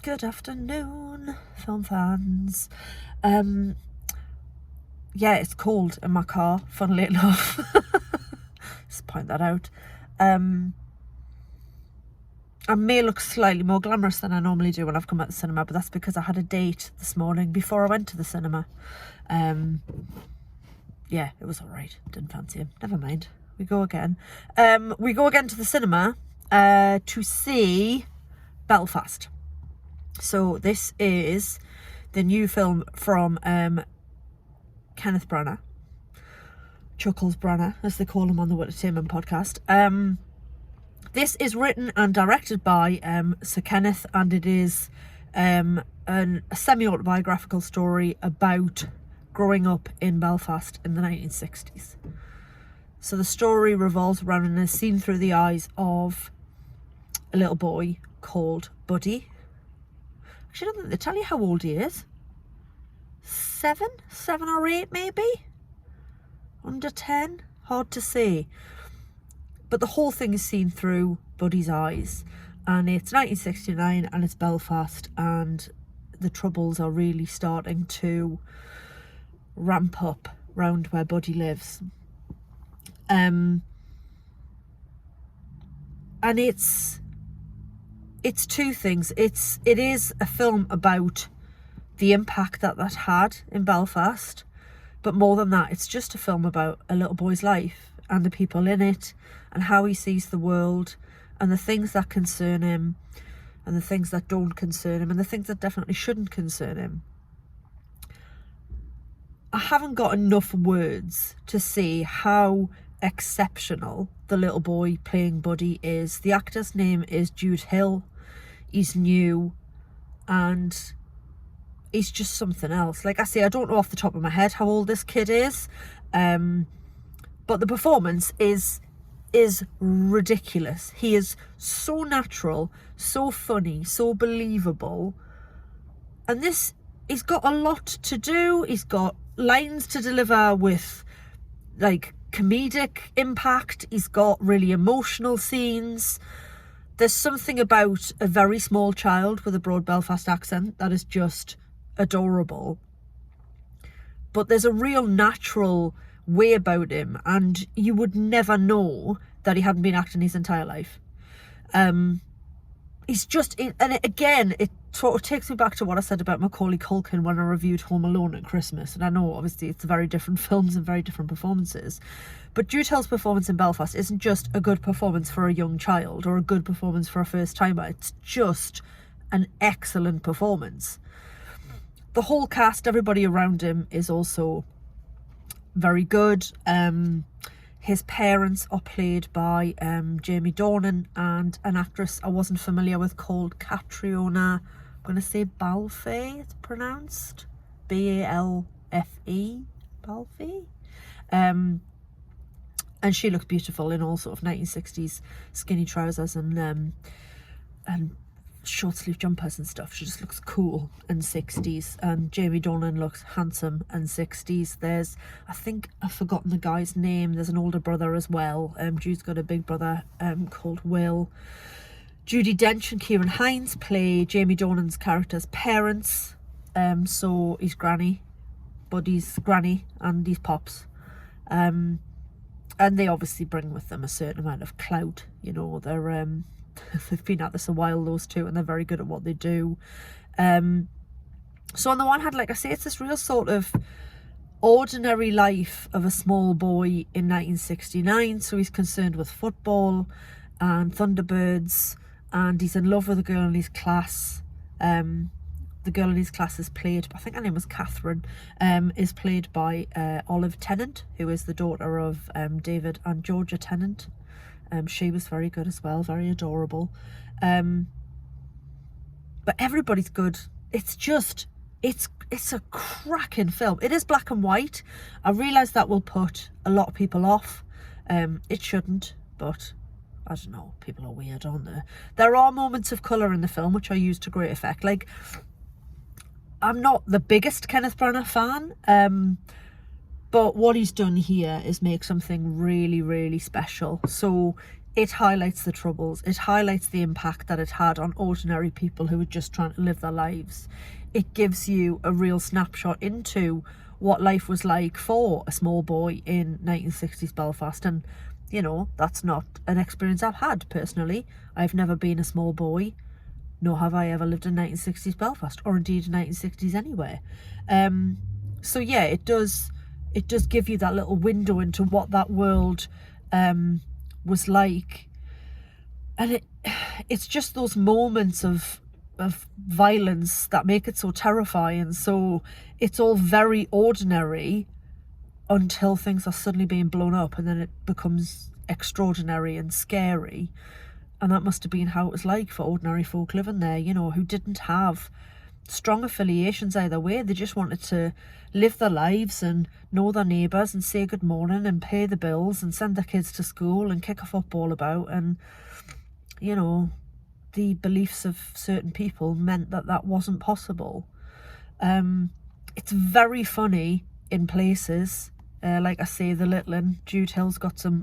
Good afternoon, film fans. Yeah, it's cold in my car, funnily enough. Just point that out. I may look slightly more glamorous than I normally do when I've come out the cinema, but that's because I had a date this morning before I went to the cinema. Yeah, it was alright. Didn't fancy him. Never mind. We go again. We go again to the cinema to see Belfast. So this is the new film from Kenneth Branagh, Chuckles Branagh, as they call him on the Entertainment podcast. This is written and directed by Sir Kenneth, and it is a semi-autobiographical story about growing up in Belfast in the 1960s. So the story revolves around and is seen through the eyes of a little boy called Buddy. Actually, I don't think they tell you how old he is. 7 or 8 maybe? Under 10? Hard to say. But the whole thing is seen through Buddy's eyes. And it's 1969 and it's Belfast, and the troubles are really starting to ramp up round where Buddy lives. And it's two things. It is a film about the impact that had in Belfast, but more than that, it's just a film about a little boy's life and the people in it and how he sees the world and the things that concern him and the things that don't concern him and the things that definitely shouldn't concern him. I haven't got enough words to say how exceptional the little boy playing Buddy is. The actor's name is Jude Hill. He's new and he's just something else. Like I say, I don't know off the top of my head how old this kid is, but the performance is ridiculous. He is so natural, so funny, so believable, and he's got a lot to do. He's got lines to deliver with like comedic impact. He's got really emotional scenes. There's something about a very small child with a broad Belfast accent that is just adorable. But there's a real natural way about him, and you would never know that he hadn't been acting his entire life. He's just, and again, it sort of takes me back to what I said about Macaulay Culkin when I reviewed Home Alone at Christmas. And I know, obviously, it's very different films and very different performances. But Jude Hill's performance in Belfast isn't just a good performance for a young child or a good performance for a first-timer. It's just an excellent performance. The whole cast, everybody around him, is also very good. His parents are played by Jamie Dornan and an actress I wasn't familiar with called Catriona, I'm going to say Balfe, it's pronounced. Balfe, Balfe. And she looked beautiful in all sort of 1960s skinny trousers and short sleeve jumpers and stuff. She just looks cool in 60s, and Jamie Dornan looks handsome in 60s. There's, I think I've forgotten the guy's name, there's an older brother as well. Jude's got a big brother called Will. Judi Dench and Kieran Hines play Jamie Dornan's character's parents. So he's Granny, Buddy's Granny, and he's Pops. And they obviously bring with them a certain amount of clout. You know, they're they've been at this a while, those two, and they're very good at what they do. So on the one hand, like I say, it's this real sort of ordinary life of a small boy in 1969. So he's concerned with football and Thunderbirds, and he's in love with a girl in his class. The girl in his class is played, I think her name was Catherine, is played by Olive Tennant, who is the daughter of David and Georgia Tennant. She was very good as well, very adorable. But everybody's good. It's just, it's a cracking film. It is black and white. I realise that will put a lot of people off. It shouldn't, but I don't know, people are weird, aren't they? There are moments of colour in the film which are used to great effect. Like, I'm not the biggest Kenneth Branagh fan, but what he's done here is make something really, really special. So it highlights the troubles. It highlights the impact that it had on ordinary people who were just trying to live their lives. It gives you a real snapshot into what life was like for a small boy in 1960s Belfast. And, you know, that's not an experience I've had personally. I've never been a small boy, nor have I ever lived in 1960s Belfast, or indeed 1960s anywhere. So yeah, it does give you that little window into what that world was like. And it's just those moments of violence that make it so terrifying. So it's all very ordinary until things are suddenly being blown up, and then it becomes extraordinary and scary. And that must have been how it was like for ordinary folk living there, you know, who didn't have strong affiliations either way. They just wanted to live their lives and know their neighbours and say good morning and pay the bills and send their kids to school and kick a football about. And, you know, the beliefs of certain people meant that that wasn't possible. It's very funny in places. Like I say, the Little Inn, Jude Hill's got some